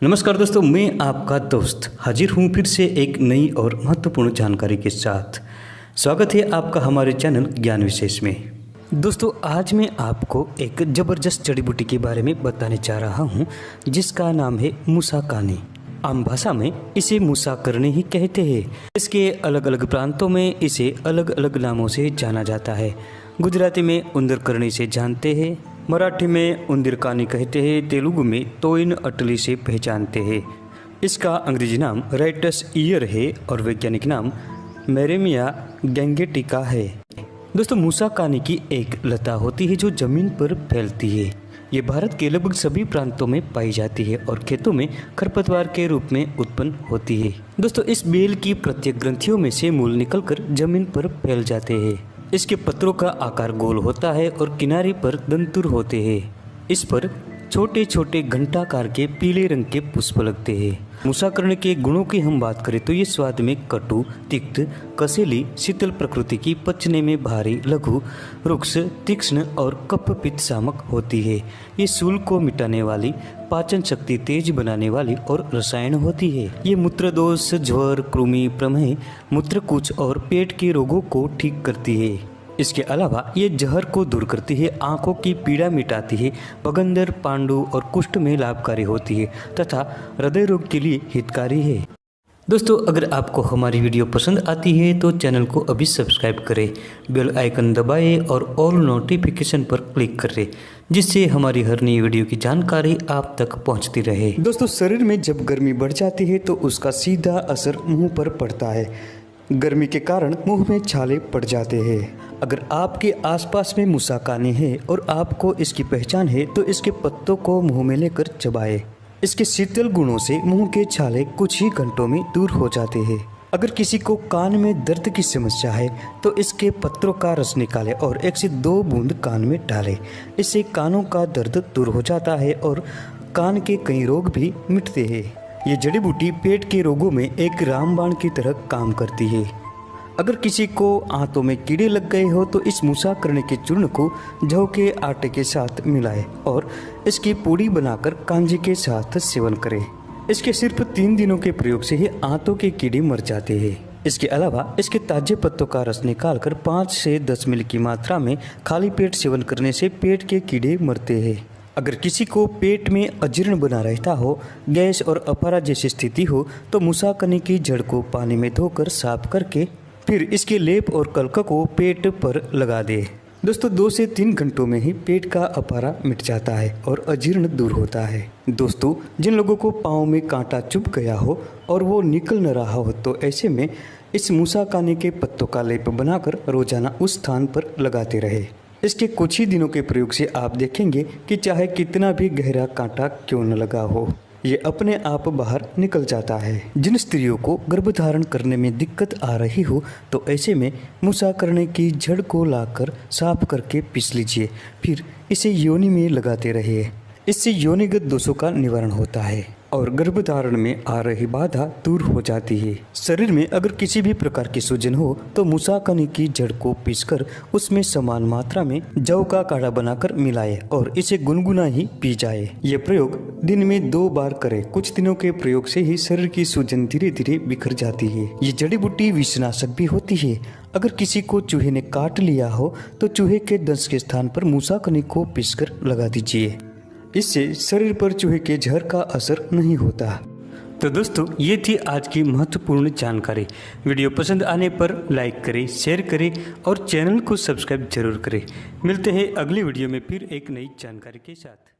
नमस्कार दोस्तों, मैं आपका दोस्त हाजिर हूँ फिर से एक नई और महत्वपूर्ण जानकारी के साथ। स्वागत है आपका हमारे चैनल ज्ञान विशेष में। दोस्तों, आज मैं आपको एक ज़बरदस्त जड़ी बूटी के बारे में बताने जा रहा हूँ जिसका नाम है मुसाकानी। आम भाषा में इसे मुसाकरनी ही कहते हैं। इसके अलग अलग प्रांतों में इसे अलग अलग नामों से जाना जाता है। गुजराती में उंदरकरणी से जानते हैं, मराठी में उंदिरकानी कहते हैं, तेलुगु में तोइन अटली से पहचानते हैं। इसका अंग्रेजी नाम राइटस ईयर है और वैज्ञानिक नाम मेरेमिया गैंगेटिका है। दोस्तों, मुसाकानी की एक लता होती है जो जमीन पर फैलती है। ये भारत के लगभग सभी प्रांतों में पाई जाती है और खेतों में खरपतवार के रूप में उत्पन्न होती है। दोस्तों, इस बेल की प्रत्येक ग्रंथियों में से मूल निकलकर जमीन पर फैल जाते हैं। इसके पत्रों का आकार गोल होता है और किनारे पर दंतुर होते हैं। इस पर छोटे छोटे घंटाकार के पीले रंग के पुष्प लगते हैं। मुसाकरण के गुणों की हम बात करें तो ये स्वाद में कटु, तिक्त, कसेली, शीतल प्रकृति की, पचने में भारी, लघु, रुक्ष, तीक्ष्ण और कफ पित्त शामक होती है। ये शूल को मिटाने वाली, पाचन शक्ति तेज बनाने वाली और रसायन होती है। ये मूत्रदोष, ज्वर, कृमि, प्रमेह, मूत्रकुच और पेट के रोगों को ठीक करती है। इसके अलावा ये जहर को दूर करती है, आंखों की पीड़ा मिटाती है, बगंदर, पांडु और कुष्ठ में लाभकारी होती है तथा हृदय रोग के लिए हितकारी है। दोस्तों, अगर आपको हमारी वीडियो पसंद आती है तो चैनल को अभी सब्सक्राइब करें, बेल आइकन दबाएं और ऑल नोटिफिकेशन पर क्लिक करें जिससे हमारी हर नई वीडियो की जानकारी आप तक पहुंचती रहे। दोस्तों, शरीर में जब गर्मी बढ़ जाती है तो उसका सीधा असर मुंह पर पड़ता है। गर्मी के कारण मुंह में छाले पड़ जाते हैं। अगर आपके आसपास में मुसाकानी है और आपको इसकी पहचान है तो इसके पत्तों को मुंह में लेकर चबाएं। इसके शीतल गुणों से मुंह के छाले कुछ ही घंटों में दूर हो जाते हैं। अगर किसी को कान में दर्द की समस्या है तो इसके पत्रों का रस निकालें और 1 से 2 बूंद कान में डालें। इससे कानों का दर्द दूर हो जाता है और कान के कई रोग भी मिटते हैं। ये जड़ी बूटी पेट के रोगों में एक रामबाण की तरह काम करती है। अगर किसी को आंतों में कीड़े लग गए हो तो इस मुसाकरणी के चूर्ण को जौ के आटे के साथ मिलाएं और इसकी पूड़ी बनाकर कांजी के साथ सेवन करें। इसके सिर्फ 3 दिनों के प्रयोग से ही आंतों के कीड़े मर जाते हैं। इसके अलावा इसके ताजे पत्तों का रस निकालकर 5 से 10 मिली की मात्रा में खाली पेट सेवन करने से पेट के कीड़े मरते हैं। अगर किसी को पेट में अजीर्ण बना रहता हो, गैस और अपारा जैसी स्थिति हो तो मुसाकनी की जड़ को पानी में धोकर साफ करके फिर इसके लेप और कलका को पेट पर लगा दे। दोस्तों, 2 से 3 घंटों में ही पेट का अपारा मिट जाता है और अजीर्ण दूर होता है। दोस्तों, जिन लोगों को पाँव में कांटा चुभ गया हो और वो निकल न रहा हो तो ऐसे में इस मुसाकानी के पत्तों का लेप बनाकर रोजाना उस स्थान पर लगाते रहे। इसके कुछ ही दिनों के प्रयोग से आप देखेंगे कि चाहे कितना भी गहरा कांटा क्यों न लगा हो, ये अपने आप बाहर निकल जाता है। जिन स्त्रियों को गर्भधारण करने में दिक्कत आ रही हो तो ऐसे में मुसाकरणी की जड़ को लाकर साफ करके पीस लीजिए, फिर इसे योनि में लगाते रहिए। इससे योनिगत दोषों का निवारण होता है और गर्भधारण में आ रही बाधा दूर हो जाती है। शरीर में अगर किसी भी प्रकार की सूजन हो तो मुसाकनी की जड़ को पीसकर उसमें समान मात्रा में जौ का काढ़ा बनाकर मिलाए और इसे गुनगुना ही पी जाए। यह प्रयोग दिन में 2 बार करें। कुछ दिनों के प्रयोग से ही शरीर की सूजन धीरे धीरे बिखर जाती है। ये जड़ी बूटी विषनाशक भी होती है। अगर किसी को चूहे ने काट लिया हो तो चूहे के दंश के स्थान पर मुसाकनी को पीसकर लगा दीजिए। इससे शरीर पर चूहे के जहर का असर नहीं होता। तो दोस्तों, ये थी आज की महत्वपूर्ण जानकारी। वीडियो पसंद आने पर लाइक करें, शेयर करें और चैनल को सब्सक्राइब जरूर करें। मिलते हैं अगली वीडियो में फिर एक नई जानकारी के साथ।